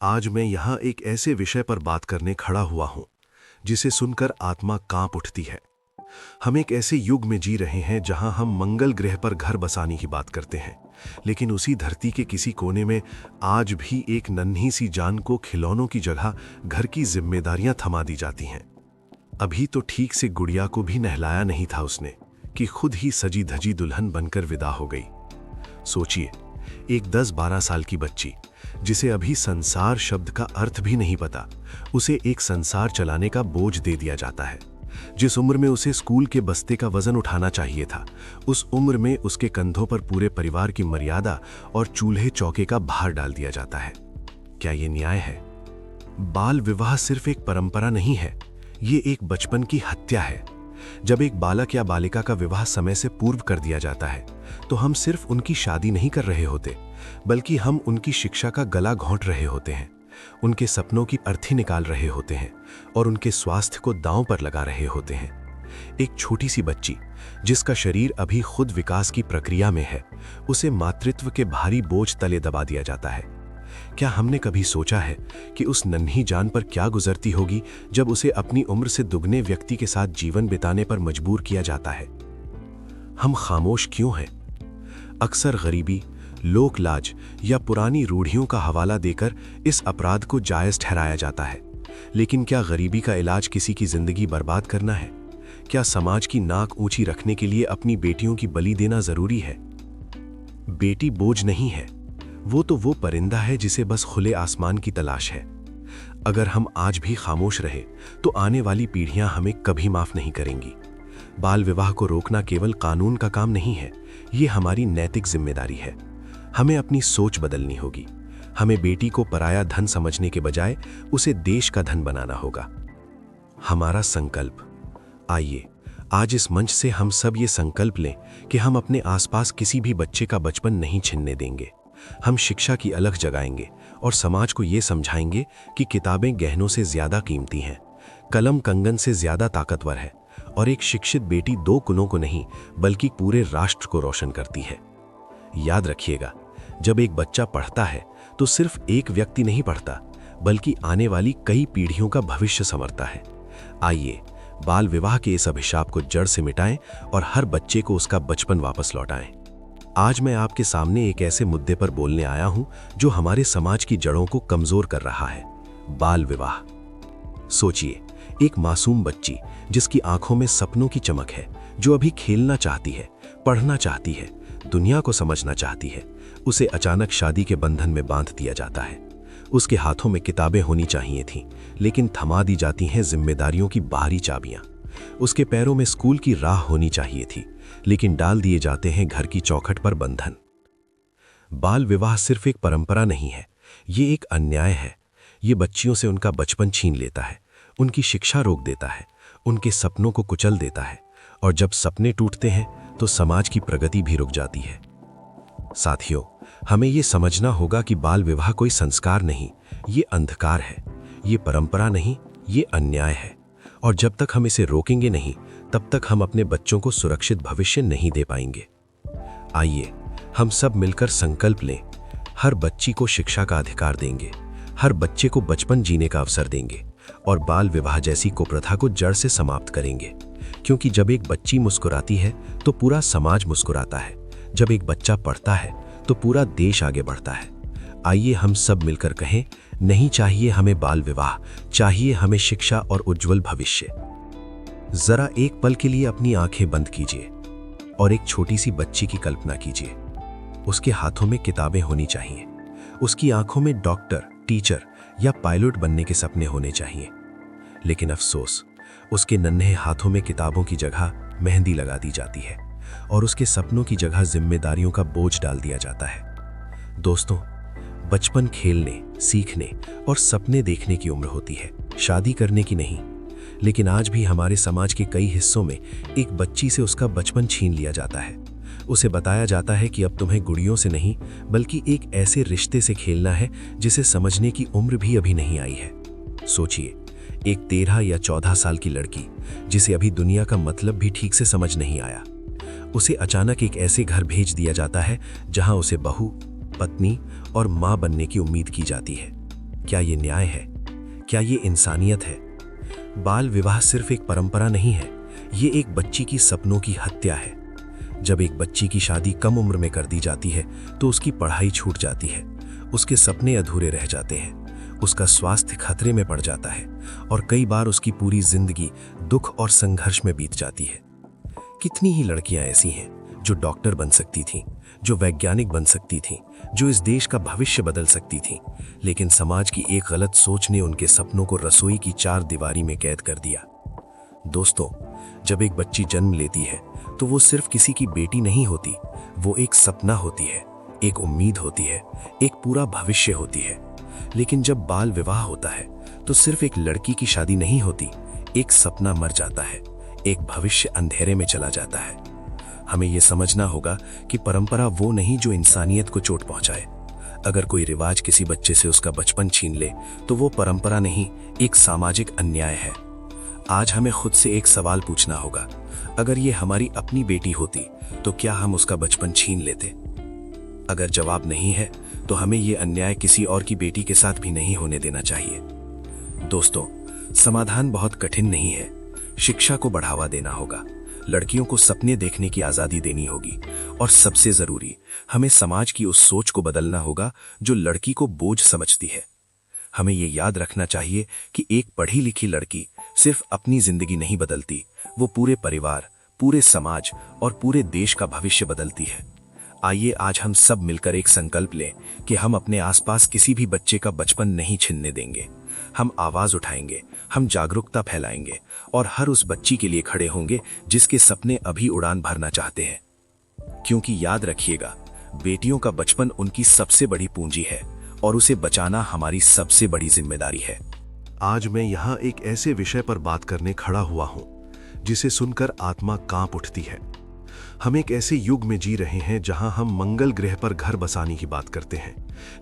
आज मैं यहाँ एक ऐसे विषय पर बात करने खड़ा हुआ हूँ जिसे सुनकर आत्मा कांप उठती है। हम एक ऐसे युग में जी रहे हैं जहाँ हम मंगल ग्रह पर घर बसाने की बात करते हैं, लेकिन उसी धरती के किसी कोने में आज भी एक नन्ही सी जान को खिलौनों की जगह घर की जिम्मेदारियां थमा दी जाती हैं। अभी तो ठीक से गुड़िया को भी नहलाया नहीं था उसने कि खुद ही सजी धजी दुल्हन बनकर विदा हो गई। सोचिए, एक 10-12 साल की बच्ची जिसे अभी संसार शब्द का अर्थ भी नहीं पता, उसे एक संसार चलाने का बोझ दे दिया जाता है। जिस उम्र में उसे स्कूल के बस्ते का वजन उठाना चाहिए था, उस उम्र में उसके कंधों पर पूरे परिवार की मर्यादा और चूल्हे चौके का भार डाल दिया जाता है। क्या ये न्याय है? बाल विवाह सिर्फ एक परंपरा नहीं है, ये एक बचपन की हत्या है। जब एक बालक या बालिका का विवाह समय से पूर्व कर दिया जाता है, तो हम सिर्फ उनकी शादी नहीं कर रहे होते, बल्कि हम उनकी शिक्षा का गला घोंट रहे होते हैं, उनके सपनों की अर्थी निकाल रहे होते हैं और उनके स्वास्थ्य को दांव पर लगा रहे होते हैं। एक छोटी सी बच्ची जिसका शरीर अभी खुद विकास की प्रक्रिया में है, उसे मातृत्व के भारी बोझ तले दबा दिया जाता है। क्या हमने कभी सोचा है कि उस नन्ही जान पर क्या गुजरती होगी जब उसे अपनी उम्र से दुगने व्यक्ति के साथ जीवन बिताने पर मजबूर किया जाता है? हम खामोश क्यों हैं? अक्सर गरीबी, लोक लाज या पुरानी रूढ़ियों का हवाला देकर इस अपराध को जायज ठहराया जाता है। लेकिन क्या गरीबी का इलाज किसी की जिंदगी बर्बाद करना है? क्या समाज की नाक ऊंची रखने के लिए अपनी बेटियों की बलि देना जरूरी है? बेटी बोझ नहीं है, वो परिंदा है जिसे बस खुले आसमान की तलाश है। अगर हम आज भी खामोश रहे तो आने वाली पीढ़ियां हमें कभी माफ नहीं करेंगी। बाल विवाह को रोकना केवल कानून का काम नहीं है, ये हमारी नैतिक जिम्मेदारी है। हमें अपनी सोच बदलनी होगी। हमें बेटी को पराया धन समझने के बजाय उसे देश का धन बनाना होगा। हमारा संकल्प। आइए आज इस मंच से हम सब ये संकल्प लें कि हम अपने आसपास किसी भी बच्चे का बचपन नहीं छीनने देंगे। हम शिक्षा की अलख जगाएंगे और समाज को ये समझाएंगे कि किताबें गहनों से ज्यादा कीमती हैं, कलम कंगन से ज्यादा ताकतवर है और एक शिक्षित बेटी 2 कुलों को नहीं बल्कि पूरे राष्ट्र को रोशन करती है। याद रखिएगा, जब एक बच्चा पढ़ता है तो सिर्फ एक व्यक्ति नहीं पढ़ता, बल्कि आने वाली कई पीढ़ियों का भविष्य संवरता है। आइए बाल विवाह के इस अभिशाप को जड़ से मिटाएं और हर बच्चे को उसका बचपन वापस लौटाएं। आज मैं आपके सामने एक ऐसे मुद्दे पर बोलने आया हूं जो हमारे समाज की जड़ों को कमजोर कर रहा है, बाल विवाह। सोचिए, एक मासूम बच्ची जिसकी आंखों में सपनों की चमक है, जो अभी खेलना चाहती है, पढ़ना चाहती है, दुनिया को समझना चाहती है, उसे अचानक शादी के बंधन में बांध दिया जाता है। उसके हाथों में किताबें होनी चाहिए थीं, लेकिन थमा दी जाती हैं जिम्मेदारियों की बाहरी चाबियां। उसके पैरों में स्कूल की राह होनी चाहिए थी, लेकिन डाल दिए जाते हैं घर की चौखट पर बंधन। बाल विवाह सिर्फ एक परंपरा नहीं है, ये एक अन्याय है। ये बच्चियों से उनका बचपन छीन लेता है, उनकी शिक्षा रोक देता है, उनके सपनों को कुचल देता है, और जब सपने टूटते हैं तो समाज की प्रगति भी रुक जाती है। साथियों, हमें ये समझना होगा कि बाल विवाह कोई संस्कार नहीं, ये अंधकार है। ये परंपरा नहीं, ये अन्याय है। और जब तक हम इसे रोकेंगे नहीं, तब तक हम अपने बच्चों को सुरक्षित भविष्य नहीं दे पाएंगे। आइए हम सब मिलकर संकल्प लें, हर बच्ची को शिक्षा का अधिकार देंगे, हर बच्चे को बचपन जीने का अवसर देंगे और बाल विवाह जैसी कुप्रथा को जड़ से समाप्त करेंगे। क्योंकि जब एक बच्ची मुस्कुराती है तो पूरा समाज मुस्कुराता है, जब एक बच्चा पढ़ता है तो पूरा देश आगे बढ़ता है। आइए हम सब मिलकर कहें, नहीं चाहिए हमें बाल विवाह, चाहिए हमें शिक्षा और उज्जवल भविष्य। जरा एक पल के लिए अपनी आंखें बंद कीजिए और एक छोटी सी बच्ची की कल्पना कीजिए। उसके हाथों में किताबें होनी चाहिए, उसकी आंखों में डॉक्टर, टीचर या पायलट बनने के सपने होने चाहिए। लेकिन अफसोस, उसके नन्हे हाथों में किताबों की जगह मेहंदी लगा दी जाती है और उसके सपनों की जगह जिम्मेदारियों का बोझ डाल दिया जाता है। दोस्तों, बचपन खेलने, सीखने और सपने देखने की उम्र होती है, शादी करने की नहीं। लेकिन आज भी हमारे समाज के कई हिस्सों में एक बच्ची से उसका बचपन छीन लिया जाता है। उसे बताया जाता है कि अब तुम्हें गुड़ियों से नहीं बल्कि एक ऐसे रिश्ते से खेलना है जिसे समझने की उम्र भी अभी नहीं आई है। सोचिए, एक 13 या 14 साल की लड़की जिसे अभी दुनिया का मतलब भी ठीक से समझ नहीं आया, उसे अचानक एक ऐसे घर भेज दिया जाता है जहां उसे बहू, पत्नी और मां बनने की उम्मीद की जाती है। क्या ये न्याय है? क्या ये इंसानियत है? बाल विवाह सिर्फ एक परंपरा नहीं है, ये एक बच्ची की सपनों की हत्या है। जब एक बच्ची की शादी कम उम्र में कर दी जाती है तो उसकी पढ़ाई छूट जाती है, उसके सपने अधूरे रह जाते हैं, उसका स्वास्थ्य खतरे में पड़ जाता है और कई बार उसकी पूरी जिंदगी दुख और संघर्ष में बीत जाती है। कितनी ही लड़कियां ऐसी हैं जो डॉक्टर बन सकती थीं, जो वैज्ञानिक बन सकती थीं, जो इस देश का भविष्य बदल सकती थीं, लेकिन समाज की एक गलत सोच ने उनके सपनों को रसोई की चार दीवारी में कैद कर दिया। दोस्तों, जब एक बच्ची जन्म लेती है तो वो सिर्फ किसी की बेटी नहीं होती, वो एक सपना होती है, एक उम्मीद होती है, एक पूरा भविष्य होती है। लेकिन जब बाल विवाह होता है तो सिर्फ एक लड़की की शादी नहीं होती, एक सपना मर जाता है, एक भविष्य अंधेरे में चला जाता है। हमें यह समझना होगा कि परंपरा वो नहीं जो इंसानियत को चोट पहुंचाए। अगर कोई रिवाज किसी बच्चे से उसका बचपन छीन ले तो वो परंपरा नहीं, एक सामाजिक अन्याय है। आज हमें खुद से एक सवाल पूछना होगा, अगर ये हमारी अपनी बेटी होती तो क्या हम उसका बचपन छीन लेते? अगर जवाब नहीं है तो हमें ये अन्याय किसी और की बेटी के साथ भी नहीं होने देना चाहिए। दोस्तों, समाधान बहुत कठिन नहीं है। शिक्षा को बढ़ावा देना होगा, लड़कियों को सपने देखने की आजादी देनी होगी और सबसे जरूरी, हमें समाज की उस सोच को बदलना होगा जो लड़की को बोझ समझती है। हमें ये याद रखना चाहिए कि एक पढ़ी लिखी लड़की सिर्फ अपनी जिंदगी नहीं बदलती, वो पूरे परिवार, पूरे समाज और पूरे देश का भविष्य बदलती है। आइए आज हम सब मिलकर एक संकल्प लें कि हम अपने आसपास किसी भी बच्चे का बचपन नहीं छीनने देंगे। हम आवाज उठाएंगे, हम जागरूकता फैलाएंगे और हर उस बच्ची के लिए खड़े होंगे जिसके सपने अभी उड़ान भरना चाहते हैं। क्योंकि याद रखिएगा, बेटियों का बचपन उनकी सबसे बड़ी पूंजी है और उसे बचाना हमारी सबसे बड़ी जिम्मेदारी है। आज मैं यहाँ एक ऐसे विषय पर बात करने खड़ा हुआ हूँ जिसे सुनकर आत्मा कांप उठती है। हम एक ऐसे युग में जी रहे हैं जहां हम मंगल ग्रह पर घर बसाने की बात करते हैं,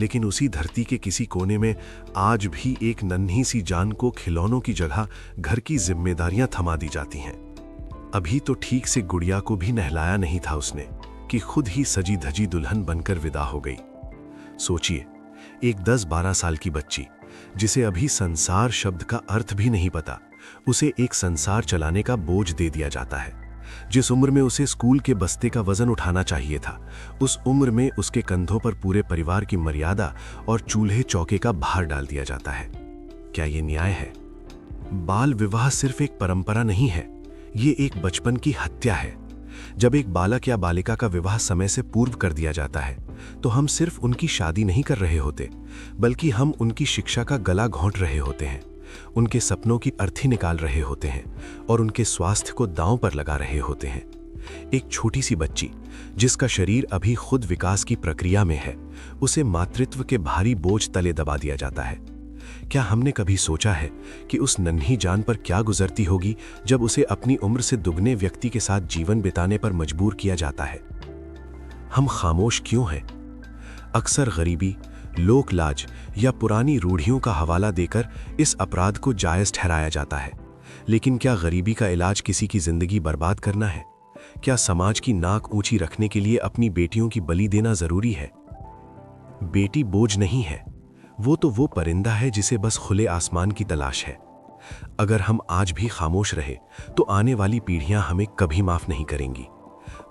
लेकिन उसी धरती के किसी कोने में आज भी एक नन्ही सी जान को खिलौनों की जगह घर की जिम्मेदारियां थमा दी जाती हैं। अभी तो ठीक से गुड़िया को भी नहलाया नहीं था उसने कि खुद ही सजी धजी दुल्हन बनकर विदा हो गई। सोचिए, एक 10-12 साल की बच्ची जिसे अभी संसार शब्द का अर्थ भी नहीं पता, उसे एक संसार चलाने का बोझ दे दिया जाता है। जिस उम्र में उसे स्कूल के बस्ते का वजन उठाना चाहिए था, उस उम्र में उसके कंधों पर पूरे परिवार की मर्यादा और चूल्हे चौके का भार डाल दिया जाता है। क्या ये न्याय है? बाल विवाह सिर्फ एक परंपरा नहीं है, ये एक बचपन की हत्या है। जब एक बालक या बालिका का विवाह समय से पूर्व कर दिया जाता है तो हम सिर्फ उनकी शादी नहीं कर रहे होते, बल्कि हम उनकी शिक्षा का गला घोंट रहे होते हैं, उनके सपनों की अर्थी निकाल रहे होते हैं और उनके स्वास्थ्य को दांव पर लगा रहे होते हैं। एक छोटी सी बच्ची जिसका शरीर अभी खुद विकास की प्रक्रिया में है, उसे मातृत्व के भारी बोझ तले दबा दिया जाता है। क्या हमने कभी सोचा है कि उस नन्ही जान पर क्या गुजरती होगी जब उसे अपनी उम्र से दुगने व्यक्ति के साथ जीवन बिताने पर मजबूर किया जाता है? हम खामोश क्यों हैं? अक्सर गरीबी, लोक लाज या पुरानी रूढ़ियों का हवाला देकर इस अपराध को जायज ठहराया जाता है। लेकिन क्या गरीबी का इलाज किसी की जिंदगी बर्बाद करना है? क्या समाज की नाक ऊंची रखने के लिए अपनी बेटियों की बलि देना जरूरी है? बेटी बोझ नहीं है, वो तो वो परिंदा है जिसे बस खुले आसमान की तलाश है। अगर हम आज भी खामोश रहे तो आने वाली पीढ़ियां हमें कभी माफ नहीं करेंगी।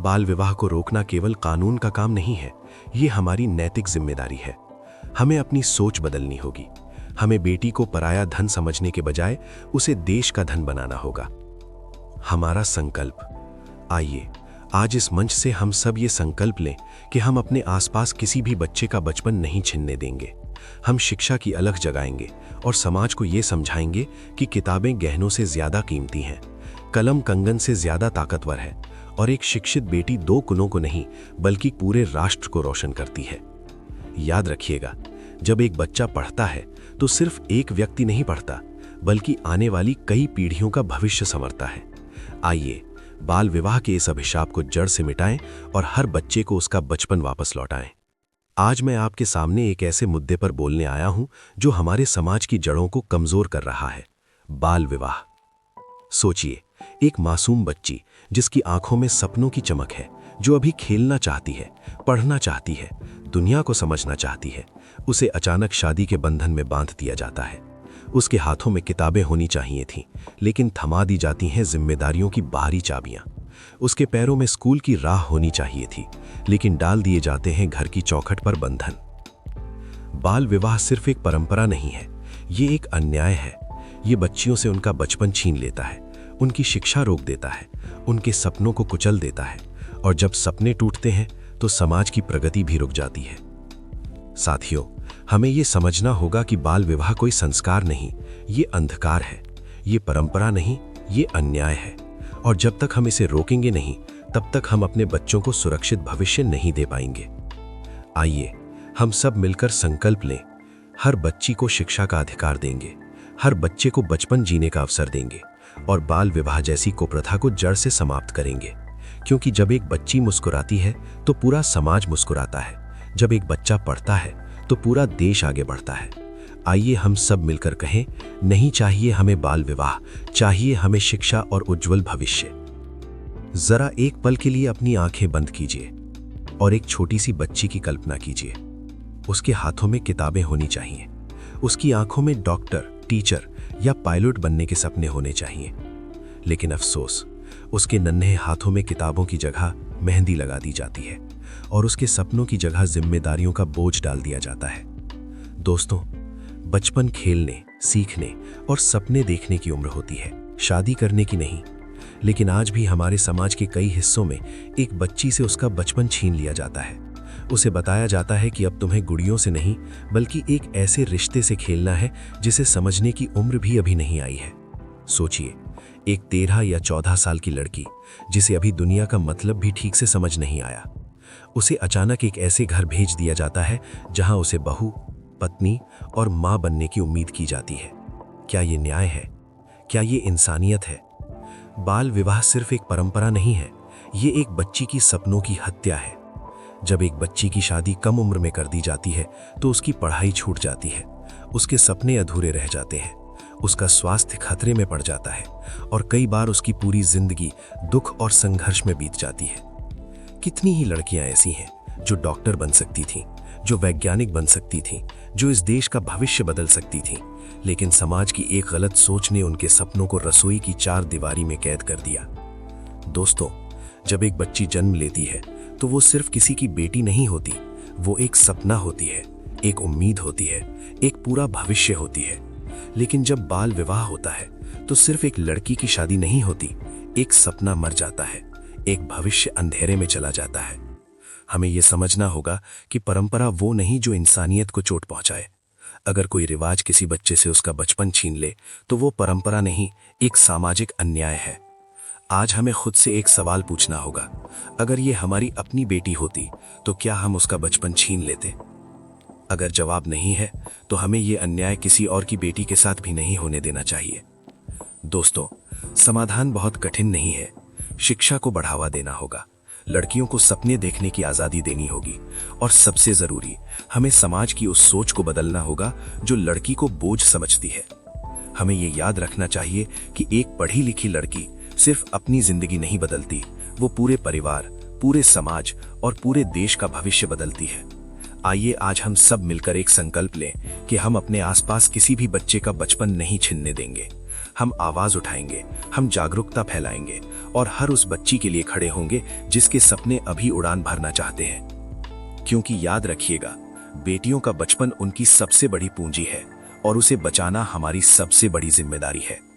बाल विवाह को रोकना केवल कानून का काम नहीं है, ये हमारी नैतिक जिम्मेदारी है। हमें अपनी सोच बदलनी होगी। हमें बेटी को पराया धन समझने के बजाय उसे देश का धन बनाना होगा। हमारा संकल्प। आइए आज इस मंच से हम सब ये संकल्प लें कि हम अपने आसपास किसी भी बच्चे का बचपन नहीं छीनने देंगे। हम शिक्षा की अलख जगाएंगे और समाज को ये समझाएंगे कि किताबें गहनों से ज्यादा कीमती हैं, कलम कंगन से ज्यादा ताकतवर है और एक शिक्षित बेटी 2 कुलों को नहीं बल्कि पूरे राष्ट्र को रोशन करती है। याद रखिएगा, जब एक बच्चा पढ़ता है तो सिर्फ एक व्यक्ति नहीं पढ़ता, बल्कि आने वाली कई पीढ़ियों का भविष्य संवरता है। आइए बाल विवाह के इस अभिशाप को जड़ से मिटाएं और हर बच्चे को उसका बचपन वापस लौटाएं। आज मैं आपके सामने एक ऐसे मुद्दे पर बोलने आया हूं जो हमारे समाज की जड़ों को कमजोर कर रहा है, बाल विवाह। सोचिए, एक मासूम बच्ची जिसकी आंखों में सपनों की चमक है, जो अभी खेलना चाहती है, पढ़ना चाहती है, दुनिया को समझना चाहती है, उसे अचानक शादी के बंधन में बांध दिया जाता है। उसके हाथों में किताबें होनी चाहिए थीं, लेकिन थमा दी जाती हैं जिम्मेदारियों की बाहरी चाबियां। उसके पैरों में स्कूल की राह होनी चाहिए थी, लेकिन डाल दिए जाते हैं घर की चौखट पर बंधन। बाल विवाह सिर्फ एक परंपरा नहीं है, ये एक अन्याय है। ये बच्चियों से उनका बचपन छीन लेता है, उनकी शिक्षा रोक देता है, उनके सपनों को कुचल देता है, और जब सपने टूटते हैं तो समाज की प्रगति भी रुक जाती है। साथियों, हमें ये समझना होगा कि बाल विवाह कोई संस्कार नहीं, ये अंधकार है। ये परंपरा नहीं, ये अन्याय है। और जब तक हम इसे रोकेंगे नहीं, तब तक हम अपने बच्चों को सुरक्षित भविष्य नहीं दे पाएंगे। आइए हम सब मिलकर संकल्प लें, हर बच्ची को शिक्षा का अधिकार देंगे, हर बच्चे को बचपन जीने का अवसर देंगे, और बाल विवाह जैसी कुप्रथा को जड़ से समाप्त करेंगे। क्योंकि जब एक बच्ची मुस्कुराती है तो पूरा समाज मुस्कुराता है, जब एक बच्चा पढ़ता है तो पूरा देश आगे बढ़ता है। आइए हम सब मिलकर कहें, नहीं चाहिए हमें बाल विवाह, चाहिए हमें शिक्षा और उज्जवल भविष्य। जरा एक पल के लिए अपनी आंखें बंद कीजिए और एक छोटी सी बच्ची की कल्पना कीजिए। उसके हाथों में किताबें होनी चाहिए, उसकी आंखों में डॉक्टर, टीचर या पायलट बनने के सपने होने चाहिए। लेकिन अफसोस, उसके नन्हे हाथों में किताबों की जगह मेहंदी लगा दी जाती है और उसके सपनों की जगह जिम्मेदारियों का बोझ डाल दिया जाता है। दोस्तों, बचपन खेलने, सीखने और सपने देखने की उम्र होती है, शादी करने की नहीं। लेकिन आज भी हमारे समाज के कई हिस्सों में एक बच्ची से उसका बचपन छीन लिया जाता है। उसे बताया जाता है कि अब तुम्हें गुड़ियों से नहीं, बल्कि एक ऐसे रिश्ते से खेलना है जिसे समझने की उम्र भी अभी नहीं आई है। सोचिए, एक 13 या 14 साल की लड़की जिसे अभी दुनिया का मतलब भी ठीक से समझ नहीं आया, उसे अचानक एक ऐसे घर भेज दिया जाता है जहां उसे बहू, पत्नी और मां बनने की उम्मीद की जाती है। क्या ये न्याय है? क्या ये इंसानियत है? बाल विवाह सिर्फ एक परंपरा नहीं है, ये एक बच्ची की सपनों की हत्या है। जब एक बच्ची की शादी कम उम्र में कर दी जाती है तो उसकी पढ़ाई छूट जाती है, उसके सपने अधूरे रह जाते हैं, उसका स्वास्थ्य खतरे में पड़ जाता है और कई बार उसकी पूरी जिंदगी दुख और संघर्ष में बीत जाती है। कितनी ही लड़कियां ऐसी हैं जो डॉक्टर बन सकती थीं, जो वैज्ञानिक बन सकती थीं, जो इस देश का भविष्य बदल सकती थीं, लेकिन समाज की एक गलत सोच ने उनके सपनों को रसोई की 4 दीवारी में कैद कर दिया। दोस्तों, जब एक बच्ची जन्म लेती है तो वो सिर्फ किसी की बेटी नहीं होती, वो एक सपना होती है, एक उम्मीद होती है, एक पूरा भविष्य होती है। लेकिन जब बाल विवाह होता है तो सिर्फ एक लड़की की शादी नहीं होती, एक सपना मर जाता है, एक भविष्य अंधेरे में चला जाता है। हमें यह समझना होगा कि परंपरा वो नहीं जो इंसानियत को चोट पहुंचाए। अगर कोई रिवाज किसी बच्चे से उसका बचपन छीन ले तो वो परंपरा नहीं, एक सामाजिक अन्याय है। आज हमें खुद से एक सवाल पूछना होगा, अगर ये हमारी अपनी बेटी होती तो क्या हम उसका बचपन छीन लेते? अगर जवाब नहीं है तो हमें ये अन्याय किसी और की बेटी के साथ भी नहीं होने देना चाहिए। दोस्तों, समाधान बहुत कठिन नहीं है। शिक्षा को बढ़ावा देना होगा, लड़कियों को सपने देखने की आजादी देनी होगी, और सबसे जरूरी, हमें समाज की उस सोच को बदलना होगा जो लड़की को बोझ समझती है। हमें ये याद रखना चाहिए कि एक पढ़ी लिखी लड़की सिर्फ अपनी जिंदगी नहीं बदलती, वो पूरे परिवार, पूरे समाज और पूरे देश का भविष्य बदलती है। आइए आज हम सब मिलकर एक संकल्प लें कि हम अपने आसपास किसी भी बच्चे का बचपन नहीं छीनने देंगे। हम आवाज उठाएंगे, हम जागरूकता फैलाएंगे और हर उस बच्ची के लिए खड़े होंगे जिसके सपने अभी उड़ान भरना चाहते हैं। क्योंकि याद रखिएगा, बेटियों का बचपन उनकी सबसे बड़ी पूंजी है और उसे बचाना हमारी सबसे बड़ी जिम्मेदारी है।